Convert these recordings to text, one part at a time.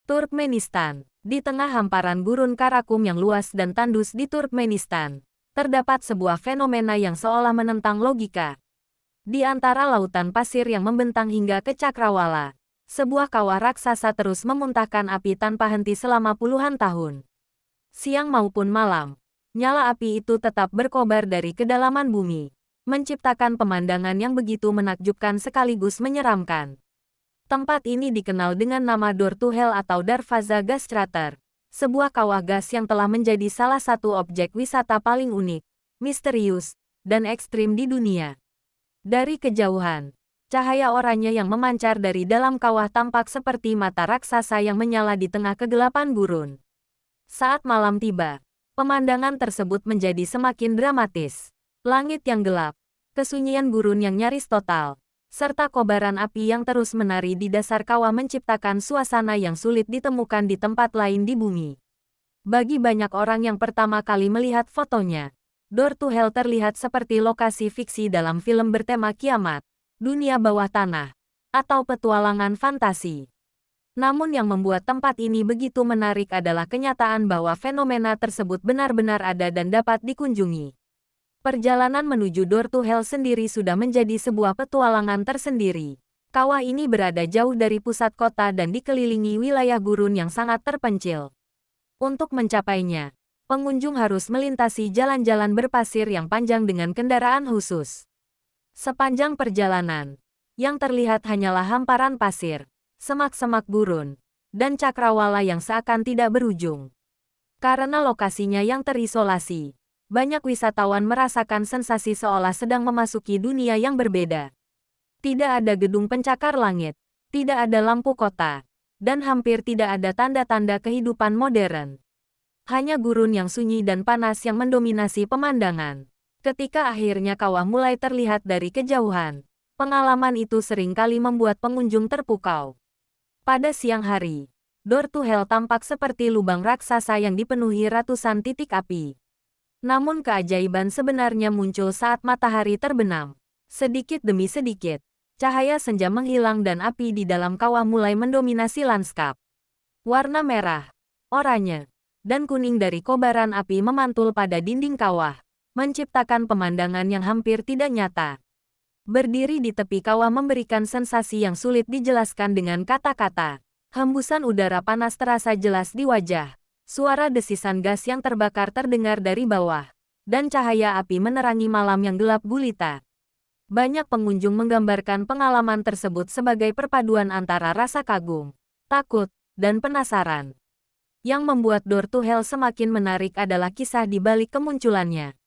Turkmenistan. Di tengah hamparan gurun Karakum yang luas dan tandus di Turkmenistan, terdapat sebuah fenomena yang seolah menentang logika. Di antara lautan pasir yang membentang hingga ke cakrawala, sebuah kawah raksasa terus memuntahkan api tanpa henti selama puluhan tahun. Siang maupun malam, nyala api itu tetap berkobar dari kedalaman bumi, menciptakan pemandangan yang begitu menakjubkan sekaligus menyeramkan. Tempat ini dikenal dengan nama Dortuhel atau Darvaza Gas Crater, sebuah kawah gas yang telah menjadi salah satu objek wisata paling unik, misterius, dan ekstrim di dunia. Dari kejauhan, cahaya oranye yang memancar dari dalam kawah tampak seperti mata raksasa yang menyala di tengah kegelapan gurun. Saat malam tiba, pemandangan tersebut menjadi semakin dramatis. Langit yang gelap, kesunyian gurun yang nyaris total, serta kobaran api yang terus menari di dasar kawah menciptakan suasana yang sulit ditemukan di tempat lain di bumi. Bagi banyak orang yang pertama kali melihat fotonya, Dortuhel terlihat seperti lokasi fiksi dalam film bertema kiamat, dunia bawah tanah, atau petualangan fantasi. Namun yang membuat tempat ini begitu menarik adalah kenyataan bahwa fenomena tersebut benar-benar ada dan dapat dikunjungi. Perjalanan menuju Dortuhel sendiri sudah menjadi sebuah petualangan tersendiri. Kawah ini berada jauh dari pusat kota dan dikelilingi wilayah gurun yang sangat terpencil. Untuk mencapainya, pengunjung harus melintasi jalan-jalan berpasir yang panjang dengan kendaraan khusus. Sepanjang perjalanan, yang terlihat hanyalah hamparan pasir, semak-semak gurun, dan cakrawala yang seakan tidak berujung. Karena lokasinya yang terisolasi, banyak wisatawan merasakan sensasi seolah sedang memasuki dunia yang berbeda. Tidak ada gedung pencakar langit, tidak ada lampu kota, dan hampir tidak ada tanda-tanda kehidupan modern. Hanya gurun yang sunyi dan panas yang mendominasi pemandangan. Ketika akhirnya kawah mulai terlihat dari kejauhan, pengalaman itu seringkali membuat pengunjung terpukau. Pada siang hari, Dortuhel tampak seperti lubang raksasa yang dipenuhi ratusan titik api. Namun keajaiban sebenarnya muncul saat matahari terbenam. Sedikit demi sedikit, cahaya senja menghilang dan api di dalam kawah mulai mendominasi lanskap. Warna merah, oranye, dan kuning dari kobaran api memantul pada dinding kawah, menciptakan pemandangan yang hampir tidak nyata. Berdiri di tepi kawah memberikan sensasi yang sulit dijelaskan dengan kata-kata. Hembusan udara panas terasa jelas di wajah. Suara desisan gas yang terbakar terdengar dari bawah, dan cahaya api menerangi malam yang gelap gulita. Banyak pengunjung menggambarkan pengalaman tersebut sebagai perpaduan antara rasa kagum, takut, dan penasaran. Yang membuat Dortuhel semakin menarik adalah kisah di balik kemunculannya.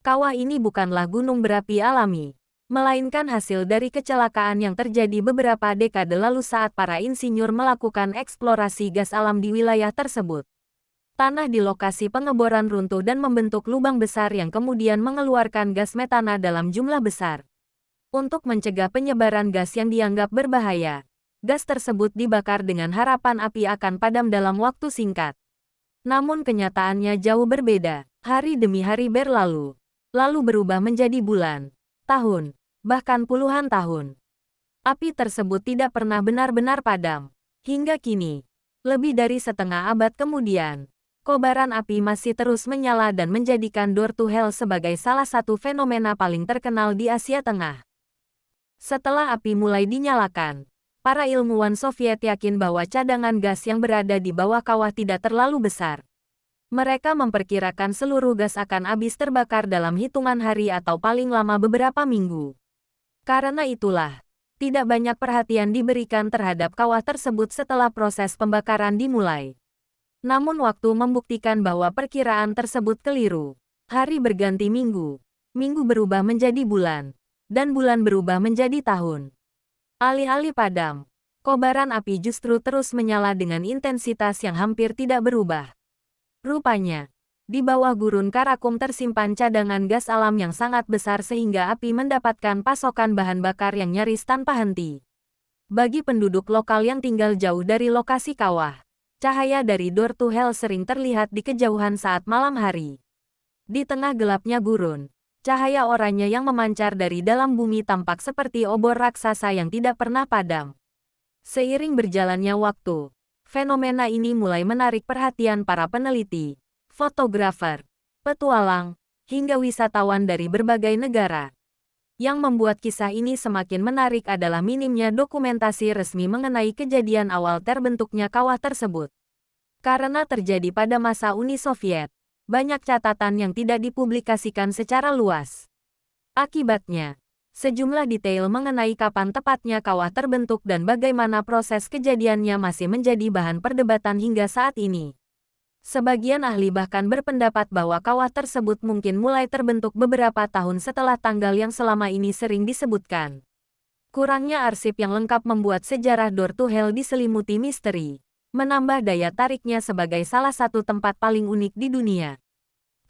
Kawah ini bukanlah gunung berapi alami, melainkan hasil dari kecelakaan yang terjadi beberapa dekade lalu saat para insinyur melakukan eksplorasi gas alam di wilayah tersebut. Tanah di lokasi pengeboran runtuh dan membentuk lubang besar yang kemudian mengeluarkan gas metana dalam jumlah besar. Untuk mencegah penyebaran gas yang dianggap berbahaya, gas tersebut dibakar dengan harapan api akan padam dalam waktu singkat. Namun kenyataannya jauh berbeda. Hari demi hari berlalu, lalu berubah menjadi bulan, tahun, bahkan puluhan tahun. Api tersebut tidak pernah benar-benar padam. Hingga kini, lebih dari setengah abad kemudian, kobaran api masih terus menyala dan menjadikan Dortuhel sebagai salah satu fenomena paling terkenal di Asia Tengah. Setelah api mulai dinyalakan, para ilmuwan Soviet yakin bahwa cadangan gas yang berada di bawah kawah tidak terlalu besar. Mereka memperkirakan seluruh gas akan habis terbakar dalam hitungan hari atau paling lama beberapa minggu. Karena itulah, tidak banyak perhatian diberikan terhadap kawah tersebut setelah proses pembakaran dimulai. Namun waktu membuktikan bahwa perkiraan tersebut keliru. Hari berganti minggu, minggu berubah menjadi bulan, dan bulan berubah menjadi tahun. Alih-alih padam, kobaran api justru terus menyala dengan intensitas yang hampir tidak berubah. Rupanya, di bawah gurun Karakum tersimpan cadangan gas alam yang sangat besar sehingga api mendapatkan pasokan bahan bakar yang nyaris tanpa henti. Bagi penduduk lokal yang tinggal jauh dari lokasi kawah, cahaya dari Dortuhel sering terlihat di kejauhan saat malam hari. Di tengah gelapnya gurun, cahaya oranye yang memancar dari dalam bumi tampak seperti obor raksasa yang tidak pernah padam. Seiring berjalannya waktu, fenomena ini mulai menarik perhatian para peneliti, fotografer, petualang, hingga wisatawan dari berbagai negara. Yang membuat kisah ini semakin menarik adalah minimnya dokumentasi resmi mengenai kejadian awal terbentuknya kawah tersebut. Karena terjadi pada masa Uni Soviet, banyak catatan yang tidak dipublikasikan secara luas. Akibatnya, sejumlah detail mengenai kapan tepatnya kawah terbentuk dan bagaimana proses kejadiannya masih menjadi bahan perdebatan hingga saat ini. Sebagian ahli bahkan berpendapat bahwa kawah tersebut mungkin mulai terbentuk beberapa tahun setelah tanggal yang selama ini sering disebutkan. Kurangnya arsip yang lengkap membuat sejarah Door to Hell diselimuti misteri, menambah daya tariknya sebagai salah satu tempat paling unik di dunia.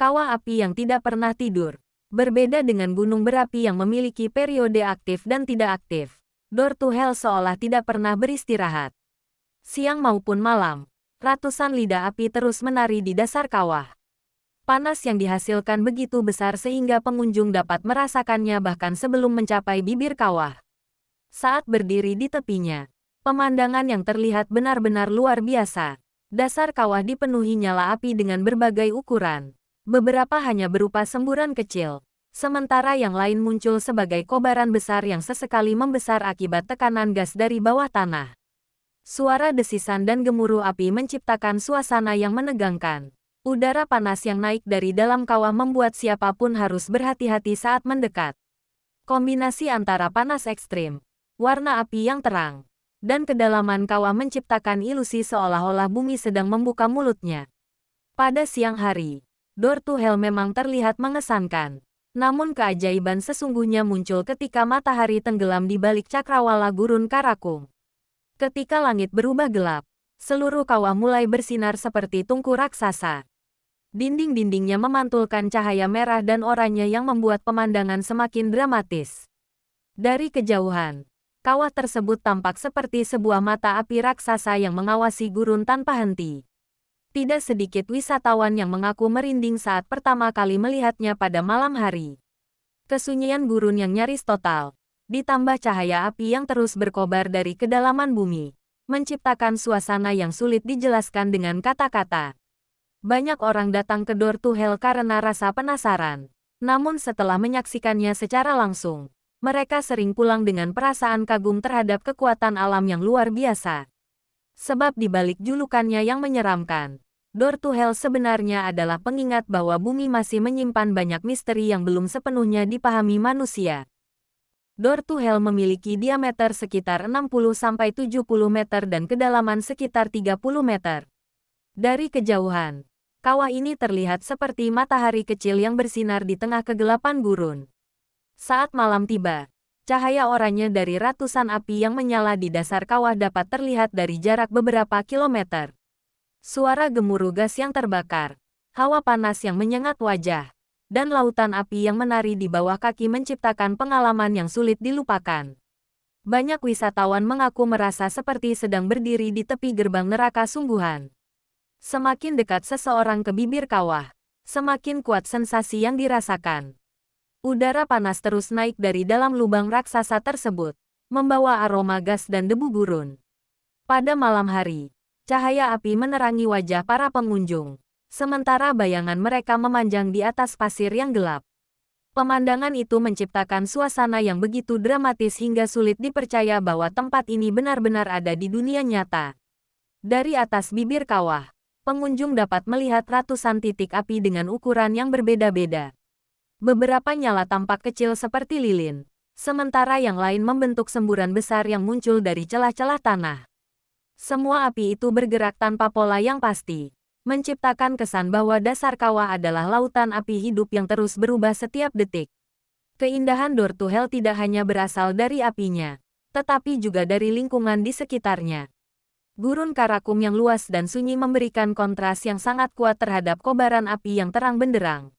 Kawah api yang tidak pernah tidur. Berbeda dengan gunung berapi yang memiliki periode aktif dan tidak aktif, Door to Hell seolah tidak pernah beristirahat. Siang maupun malam, ratusan lidah api terus menari di dasar kawah. Panas yang dihasilkan begitu besar sehingga pengunjung dapat merasakannya bahkan sebelum mencapai bibir kawah. Saat berdiri di tepinya, pemandangan yang terlihat benar-benar luar biasa. Dasar kawah dipenuhi nyala api dengan berbagai ukuran. Beberapa hanya berupa semburan kecil, sementara yang lain muncul sebagai kobaran besar yang sesekali membesar akibat tekanan gas dari bawah tanah. Suara desisan dan gemuruh api menciptakan suasana yang menegangkan. Udara panas yang naik dari dalam kawah membuat siapapun harus berhati-hati saat mendekat. Kombinasi antara panas ekstrim, warna api yang terang, dan kedalaman kawah menciptakan ilusi seolah-olah bumi sedang membuka mulutnya. Pada siang hari, Door to Hell memang terlihat mengesankan. Namun keajaiban sesungguhnya muncul ketika matahari tenggelam di balik cakrawala gurun Karakum. Ketika langit berubah gelap, seluruh kawah mulai bersinar seperti tungku raksasa. Dinding-dindingnya memantulkan cahaya merah dan oranye yang membuat pemandangan semakin dramatis. Dari kejauhan, kawah tersebut tampak seperti sebuah mata api raksasa yang mengawasi gurun tanpa henti. Tidak sedikit wisatawan yang mengaku merinding saat pertama kali melihatnya pada malam hari. Kesunyian gurun yang nyaris total, ditambah cahaya api yang terus berkobar dari kedalaman bumi, menciptakan suasana yang sulit dijelaskan dengan kata-kata. Banyak orang datang ke Door to Hell karena rasa penasaran. Namun setelah menyaksikannya secara langsung, mereka sering pulang dengan perasaan kagum terhadap kekuatan alam yang luar biasa. Sebab di balik julukannya yang menyeramkan, Door to Hell sebenarnya adalah pengingat bahwa bumi masih menyimpan banyak misteri yang belum sepenuhnya dipahami manusia. Door to Hell memiliki diameter sekitar 60-70 meter dan kedalaman sekitar 30 meter. Dari kejauhan, kawah ini terlihat seperti matahari kecil yang bersinar di tengah kegelapan gurun. Saat malam tiba, cahaya oranye dari ratusan api yang menyala di dasar kawah dapat terlihat dari jarak beberapa kilometer. Suara gemuruh gas yang terbakar, hawa panas yang menyengat wajah, dan lautan api yang menari di bawah kaki menciptakan pengalaman yang sulit dilupakan. Banyak wisatawan mengaku merasa seperti sedang berdiri di tepi gerbang neraka sungguhan. Semakin dekat seseorang ke bibir kawah, semakin kuat sensasi yang dirasakan. Udara panas terus naik dari dalam lubang raksasa tersebut, membawa aroma gas dan debu gurun. Pada malam hari, cahaya api menerangi wajah para pengunjung. Sementara bayangan mereka memanjang di atas pasir yang gelap. Pemandangan itu menciptakan suasana yang begitu dramatis hingga sulit dipercaya bahwa tempat ini benar-benar ada di dunia nyata. Dari atas bibir kawah, pengunjung dapat melihat ratusan titik api dengan ukuran yang berbeda-beda. Beberapa nyala tampak kecil seperti lilin, sementara yang lain membentuk semburan besar yang muncul dari celah-celah tanah. Semua api itu bergerak tanpa pola yang pasti, menciptakan kesan bahwa dasar kawah adalah lautan api hidup yang terus berubah setiap detik. Keindahan Door to Hell tidak hanya berasal dari apinya, tetapi juga dari lingkungan di sekitarnya. Gurun Karakum yang luas dan sunyi memberikan kontras yang sangat kuat terhadap kobaran api yang terang benderang.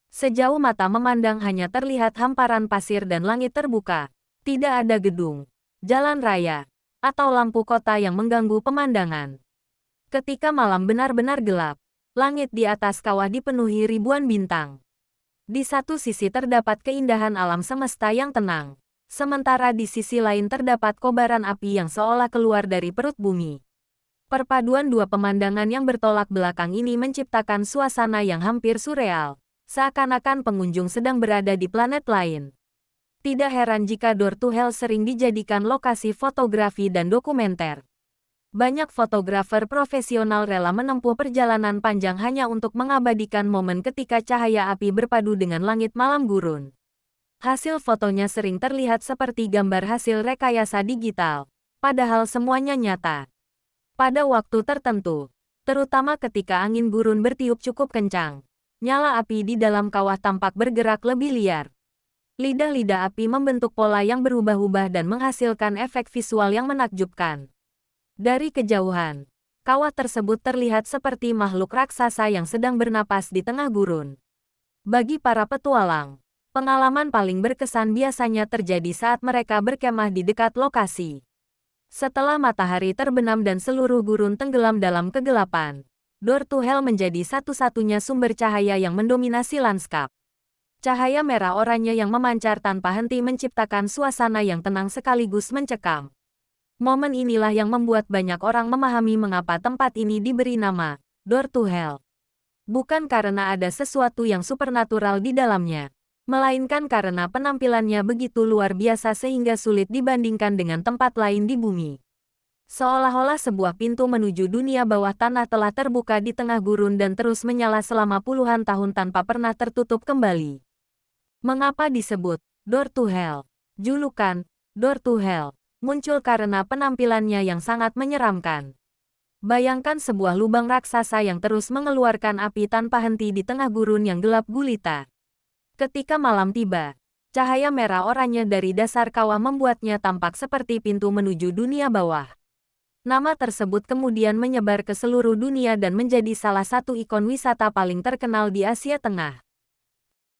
Sejauh mata memandang hanya terlihat hamparan pasir dan langit terbuka. Tidak ada gedung, jalan raya, atau lampu kota yang mengganggu pemandangan. Ketika malam benar-benar gelap, langit di atas kawah dipenuhi ribuan bintang. Di satu sisi terdapat keindahan alam semesta yang tenang, sementara di sisi lain terdapat kobaran api yang seolah keluar dari perut bumi. Perpaduan dua pemandangan yang bertolak belakang ini menciptakan suasana yang hampir surreal, seakan-akan pengunjung sedang berada di planet lain. Tidak heran jika Door to Hell sering dijadikan lokasi fotografi dan dokumenter. Banyak fotografer profesional rela menempuh perjalanan panjang hanya untuk mengabadikan momen ketika cahaya api berpadu dengan langit malam gurun. Hasil fotonya sering terlihat seperti gambar hasil rekayasa digital, padahal semuanya nyata. Pada waktu tertentu, terutama ketika angin gurun bertiup cukup kencang, nyala api di dalam kawah tampak bergerak lebih liar. Lidah-lidah api membentuk pola yang berubah-ubah dan menghasilkan efek visual yang menakjubkan. Dari kejauhan, kawah tersebut terlihat seperti makhluk raksasa yang sedang bernapas di tengah gurun. Bagi para petualang, pengalaman paling berkesan biasanya terjadi saat mereka berkemah di dekat lokasi. Setelah matahari terbenam dan seluruh gurun tenggelam dalam kegelapan, Door to Hell menjadi satu-satunya sumber cahaya yang mendominasi lanskap. Cahaya merah oranye yang memancar tanpa henti menciptakan suasana yang tenang sekaligus mencekam. Momen inilah yang membuat banyak orang memahami mengapa tempat ini diberi nama Door to Hell. Bukan karena ada sesuatu yang supernatural di dalamnya, melainkan karena penampilannya begitu luar biasa sehingga sulit dibandingkan dengan tempat lain di bumi. Seolah-olah sebuah pintu menuju dunia bawah tanah telah terbuka di tengah gurun dan terus menyala selama puluhan tahun tanpa pernah tertutup kembali. Mengapa disebut Door to Hell? Julukan Door to Hell muncul karena penampilannya yang sangat menyeramkan. Bayangkan sebuah lubang raksasa yang terus mengeluarkan api tanpa henti di tengah gurun yang gelap gulita. Ketika malam tiba, cahaya merah oranye dari dasar kawah membuatnya tampak seperti pintu menuju dunia bawah. Nama tersebut kemudian menyebar ke seluruh dunia dan menjadi salah satu ikon wisata paling terkenal di Asia Tengah.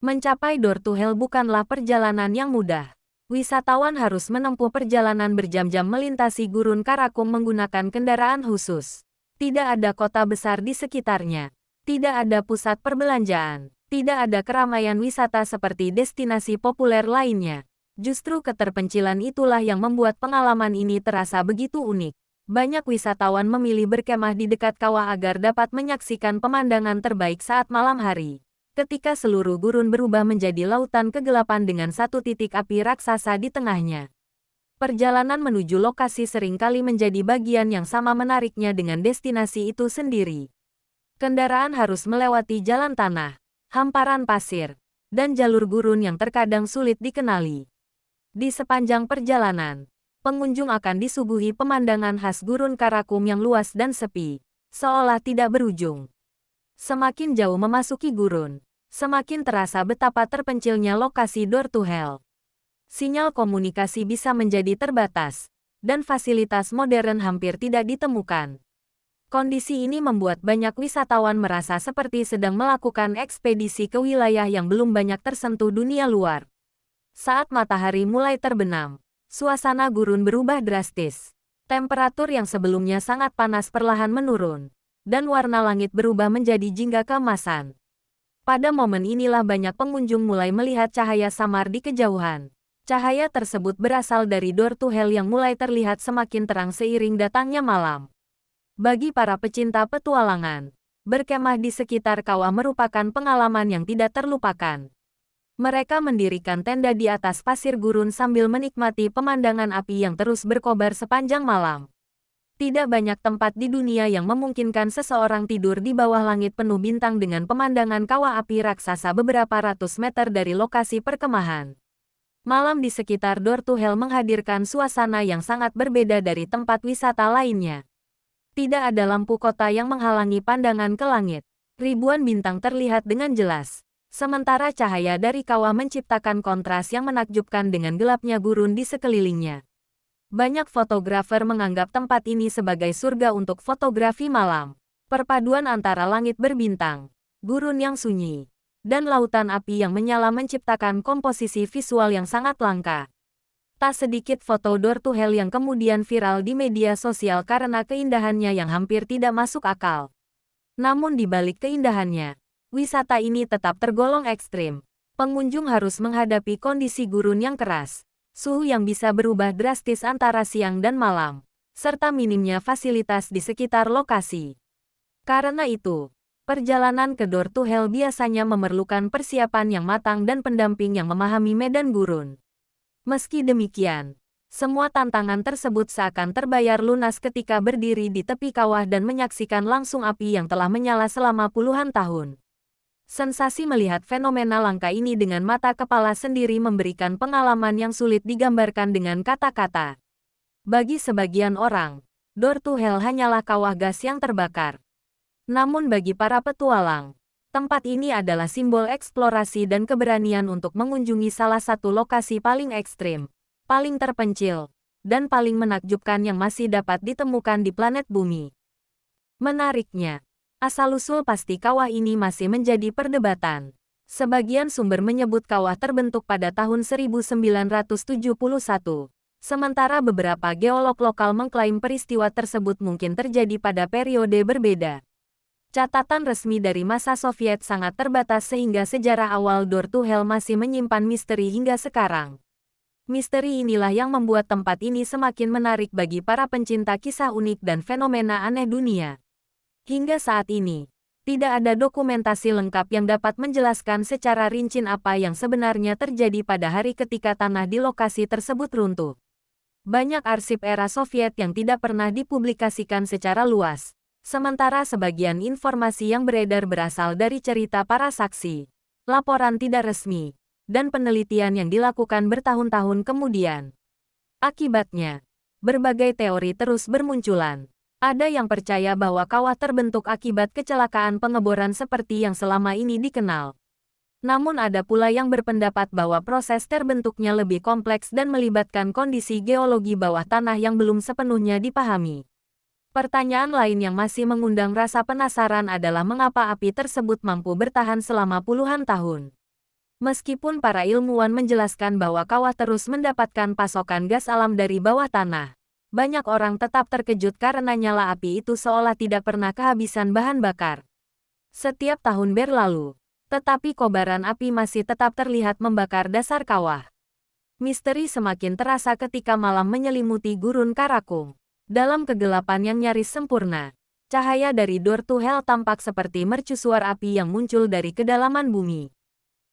Mencapai Door to Hell bukanlah perjalanan yang mudah. Wisatawan harus menempuh perjalanan berjam-jam melintasi gurun Karakum menggunakan kendaraan khusus. Tidak ada kota besar di sekitarnya. Tidak ada pusat perbelanjaan. Tidak ada keramaian wisata seperti destinasi populer lainnya. Justru keterpencilan itulah yang membuat pengalaman ini terasa begitu unik. Banyak wisatawan memilih berkemah di dekat kawah agar dapat menyaksikan pemandangan terbaik saat malam hari. Ketika seluruh gurun berubah menjadi lautan kegelapan dengan satu titik api raksasa di tengahnya. Perjalanan menuju lokasi seringkali menjadi bagian yang sama menariknya dengan destinasi itu sendiri. Kendaraan harus melewati jalan tanah, hamparan pasir, dan jalur gurun yang terkadang sulit dikenali. Di sepanjang perjalanan, pengunjung akan disuguhi pemandangan khas gurun Karakum yang luas dan sepi, seolah tidak berujung. Semakin jauh memasuki gurun, semakin terasa betapa terpencilnya lokasi Door to Hell. Sinyal komunikasi bisa menjadi terbatas, dan fasilitas modern hampir tidak ditemukan. Kondisi ini membuat banyak wisatawan merasa seperti sedang melakukan ekspedisi ke wilayah yang belum banyak tersentuh dunia luar. Saat matahari mulai terbenam, suasana gurun berubah drastis. Temperatur yang sebelumnya sangat panas perlahan menurun, dan warna langit berubah menjadi jingga keemasan. Pada momen inilah banyak pengunjung mulai melihat cahaya samar di kejauhan. Cahaya tersebut berasal dari Door to Hell yang mulai terlihat semakin terang seiring datangnya malam. Bagi para pecinta petualangan, berkemah di sekitar kawah merupakan pengalaman yang tidak terlupakan. Mereka mendirikan tenda di atas pasir gurun sambil menikmati pemandangan api yang terus berkobar sepanjang malam. Tidak banyak tempat di dunia yang memungkinkan seseorang tidur di bawah langit penuh bintang dengan pemandangan kawah api raksasa beberapa ratus meter dari lokasi perkemahan. Malam di sekitar Door to Hell menghadirkan suasana yang sangat berbeda dari tempat wisata lainnya. Tidak ada lampu kota yang menghalangi pandangan ke langit. Ribuan bintang terlihat dengan jelas. Sementara cahaya dari kawah menciptakan kontras yang menakjubkan dengan gelapnya gurun di sekelilingnya. Banyak fotografer menganggap tempat ini sebagai surga untuk fotografi malam. Perpaduan antara langit berbintang, gurun yang sunyi, dan lautan api yang menyala menciptakan komposisi visual yang sangat langka. Tak sedikit foto Door to Hell yang kemudian viral di media sosial karena keindahannya yang hampir tidak masuk akal. Namun di balik keindahannya, wisata ini tetap tergolong ekstrim. Pengunjung harus menghadapi kondisi gurun yang keras, suhu yang bisa berubah drastis antara siang dan malam, serta minimnya fasilitas di sekitar lokasi. Karena itu, perjalanan ke Door to Hell biasanya memerlukan persiapan yang matang dan pendamping yang memahami medan gurun. Meski demikian, semua tantangan tersebut seakan terbayar lunas ketika berdiri di tepi kawah dan menyaksikan langsung api yang telah menyala selama puluhan tahun. Sensasi melihat fenomena langka ini dengan mata kepala sendiri memberikan pengalaman yang sulit digambarkan dengan kata-kata. Bagi sebagian orang, Door to Hell hanyalah kawah gas yang terbakar. Namun bagi para petualang, tempat ini adalah simbol eksplorasi dan keberanian untuk mengunjungi salah satu lokasi paling ekstrim, paling terpencil, dan paling menakjubkan yang masih dapat ditemukan di planet Bumi. Menariknya, asal-usul pasti kawah ini masih menjadi perdebatan. Sebagian sumber menyebut kawah terbentuk pada tahun 1971. Sementara beberapa geolog lokal mengklaim peristiwa tersebut mungkin terjadi pada periode berbeda. Catatan resmi dari masa Soviet sangat terbatas sehingga sejarah awal Door to Hell masih menyimpan misteri hingga sekarang. Misteri inilah yang membuat tempat ini semakin menarik bagi para pencinta kisah unik dan fenomena aneh dunia. Hingga saat ini, tidak ada dokumentasi lengkap yang dapat menjelaskan secara rinci apa yang sebenarnya terjadi pada hari ketika tanah di lokasi tersebut runtuh. Banyak arsip era Soviet yang tidak pernah dipublikasikan secara luas, sementara sebagian informasi yang beredar berasal dari cerita para saksi, laporan tidak resmi, dan penelitian yang dilakukan bertahun-tahun kemudian. Akibatnya, berbagai teori terus bermunculan. Ada yang percaya bahwa kawah terbentuk akibat kecelakaan pengeboran seperti yang selama ini dikenal. Namun ada pula yang berpendapat bahwa proses terbentuknya lebih kompleks dan melibatkan kondisi geologi bawah tanah yang belum sepenuhnya dipahami. Pertanyaan lain yang masih mengundang rasa penasaran adalah mengapa api tersebut mampu bertahan selama puluhan tahun. Meskipun para ilmuwan menjelaskan bahwa kawah terus mendapatkan pasokan gas alam dari bawah tanah, banyak orang tetap terkejut karena nyala api itu seolah tidak pernah kehabisan bahan bakar. Setiap tahun berlalu, tetapi kobaran api masih tetap terlihat membakar dasar kawah. Misteri semakin terasa ketika malam menyelimuti gurun Karakung. Dalam kegelapan yang nyaris sempurna, cahaya dari Door to Hell tampak seperti mercusuar api yang muncul dari kedalaman bumi.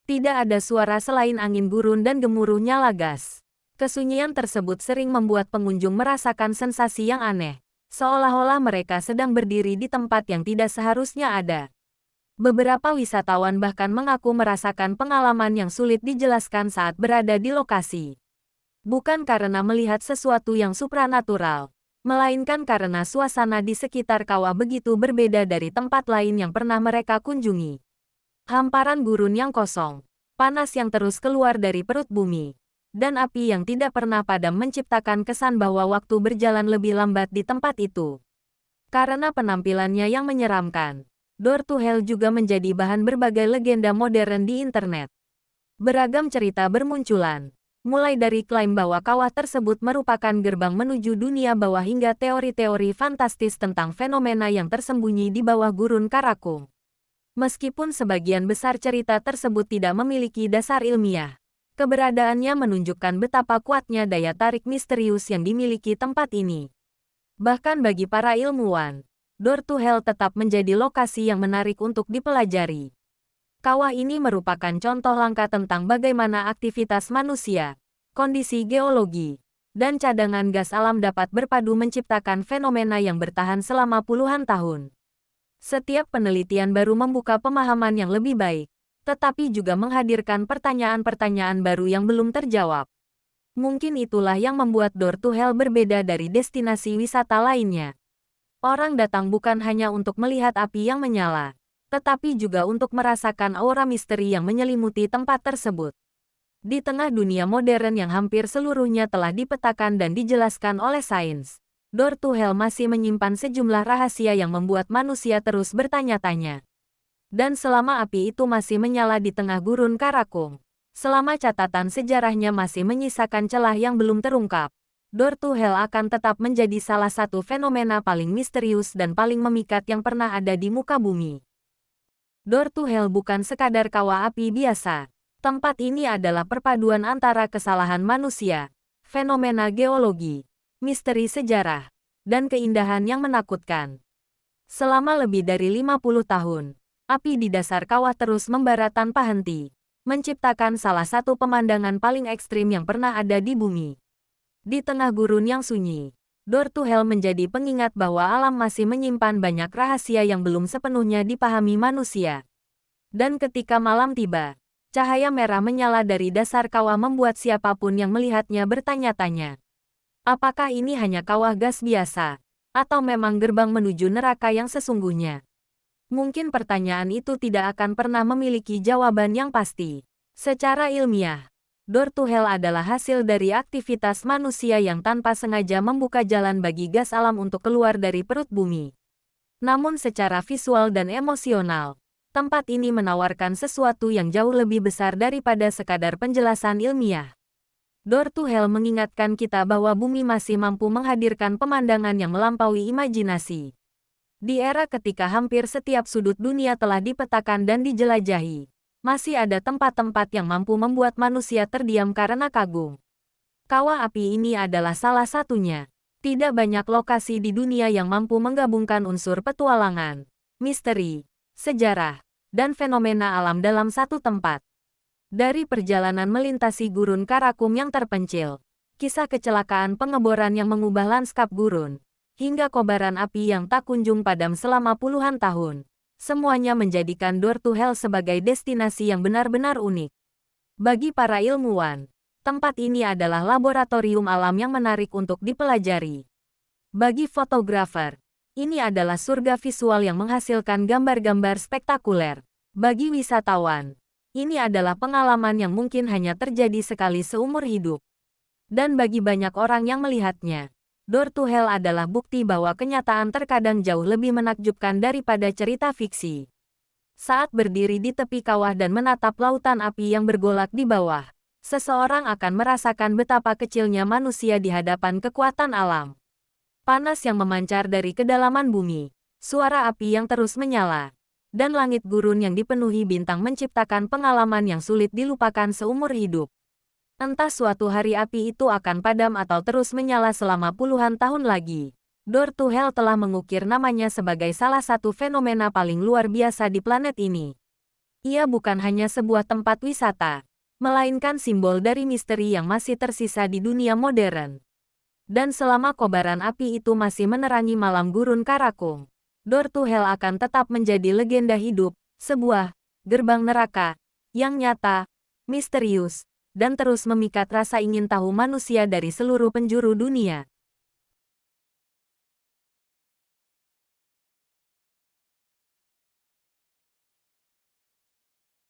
Tidak ada suara selain angin gurun dan gemuruh nyala gas. Kesunyian tersebut sering membuat pengunjung merasakan sensasi yang aneh, seolah-olah mereka sedang berdiri di tempat yang tidak seharusnya ada. Beberapa wisatawan bahkan mengaku merasakan pengalaman yang sulit dijelaskan saat berada di lokasi. Bukan karena melihat sesuatu yang supranatural, melainkan karena suasana di sekitar kawah begitu berbeda dari tempat lain yang pernah mereka kunjungi. Hamparan gurun yang kosong, panas yang terus keluar dari perut bumi, dan api yang tidak pernah padam menciptakan kesan bahwa waktu berjalan lebih lambat di tempat itu. Karena penampilannya yang menyeramkan, Door to Hell juga menjadi bahan berbagai legenda modern di internet. Beragam cerita bermunculan, mulai dari klaim bahwa kawah tersebut merupakan gerbang menuju dunia bawah hingga teori-teori fantastis tentang fenomena yang tersembunyi di bawah gurun Karakung. Meskipun sebagian besar cerita tersebut tidak memiliki dasar ilmiah, keberadaannya menunjukkan betapa kuatnya daya tarik misterius yang dimiliki tempat ini. Bahkan bagi para ilmuwan, Door to Hell tetap menjadi lokasi yang menarik untuk dipelajari. Kawah ini merupakan contoh langka tentang bagaimana aktivitas manusia, kondisi geologi, dan cadangan gas alam dapat berpadu menciptakan fenomena yang bertahan selama puluhan tahun. Setiap penelitian baru membuka pemahaman yang lebih baik, tetapi juga menghadirkan pertanyaan-pertanyaan baru yang belum terjawab. Mungkin itulah yang membuat Door to Hell berbeda dari destinasi wisata lainnya. Orang datang bukan hanya untuk melihat api yang menyala, tetapi juga untuk merasakan aura misteri yang menyelimuti tempat tersebut. Di tengah dunia modern yang hampir seluruhnya telah dipetakan dan dijelaskan oleh sains, Door to Hell masih menyimpan sejumlah rahasia yang membuat manusia terus bertanya-tanya. Dan selama api itu masih menyala di tengah gurun Karakung, selama catatan sejarahnya masih menyisakan celah yang belum terungkap, Door to Hell akan tetap menjadi salah satu fenomena paling misterius dan paling memikat yang pernah ada di muka bumi. Door to Hell bukan sekadar kawah api biasa. Tempat ini adalah perpaduan antara kesalahan manusia, fenomena geologi, misteri sejarah, dan keindahan yang menakutkan. Selama lebih dari 50 tahun, api di dasar kawah terus membara tanpa henti, menciptakan salah satu pemandangan paling ekstrim yang pernah ada di bumi. Di tengah gurun yang sunyi, Door to Hell menjadi pengingat bahwa alam masih menyimpan banyak rahasia yang belum sepenuhnya dipahami manusia. Dan ketika malam tiba, cahaya merah menyala dari dasar kawah membuat siapapun yang melihatnya bertanya-tanya. Apakah ini hanya kawah gas biasa, atau memang gerbang menuju neraka yang sesungguhnya? Mungkin pertanyaan itu tidak akan pernah memiliki jawaban yang pasti. Secara ilmiah, Door to Hell adalah hasil dari aktivitas manusia yang tanpa sengaja membuka jalan bagi gas alam untuk keluar dari perut bumi. Namun secara visual dan emosional, tempat ini menawarkan sesuatu yang jauh lebih besar daripada sekadar penjelasan ilmiah. Door to Hell mengingatkan kita bahwa bumi masih mampu menghadirkan pemandangan yang melampaui imajinasi. Di era ketika hampir setiap sudut dunia telah dipetakan dan dijelajahi, masih ada tempat-tempat yang mampu membuat manusia terdiam karena kagum. Kawah api ini adalah salah satunya. Tidak banyak lokasi di dunia yang mampu menggabungkan unsur petualangan, misteri, sejarah, dan fenomena alam dalam satu tempat. Dari perjalanan melintasi gurun Karakum yang terpencil, kisah kecelakaan pengeboran yang mengubah lanskap gurun, hingga kobaran api yang tak kunjung padam selama puluhan tahun. Semuanya menjadikan Door to Hell sebagai destinasi yang benar-benar unik. Bagi para ilmuwan, tempat ini adalah laboratorium alam yang menarik untuk dipelajari. Bagi fotografer, ini adalah surga visual yang menghasilkan gambar-gambar spektakuler. Bagi wisatawan, ini adalah pengalaman yang mungkin hanya terjadi sekali seumur hidup. Dan bagi banyak orang yang melihatnya, Door to Hell adalah bukti bahwa kenyataan terkadang jauh lebih menakjubkan daripada cerita fiksi. Saat berdiri di tepi kawah dan menatap lautan api yang bergolak di bawah, seseorang akan merasakan betapa kecilnya manusia di hadapan kekuatan alam. Panas yang memancar dari kedalaman bumi, suara api yang terus menyala, dan langit gurun yang dipenuhi bintang menciptakan pengalaman yang sulit dilupakan seumur hidup. Entah suatu hari api itu akan padam atau terus menyala selama puluhan tahun lagi. Door to Hell telah mengukir namanya sebagai salah satu fenomena paling luar biasa di planet ini. Ia bukan hanya sebuah tempat wisata, melainkan simbol dari misteri yang masih tersisa di dunia modern. Dan selama kobaran api itu masih menerangi malam gurun Karakum, Door to Hell akan tetap menjadi legenda hidup, sebuah gerbang neraka yang nyata, misterius, dan terus memikat rasa ingin tahu manusia dari seluruh penjuru dunia.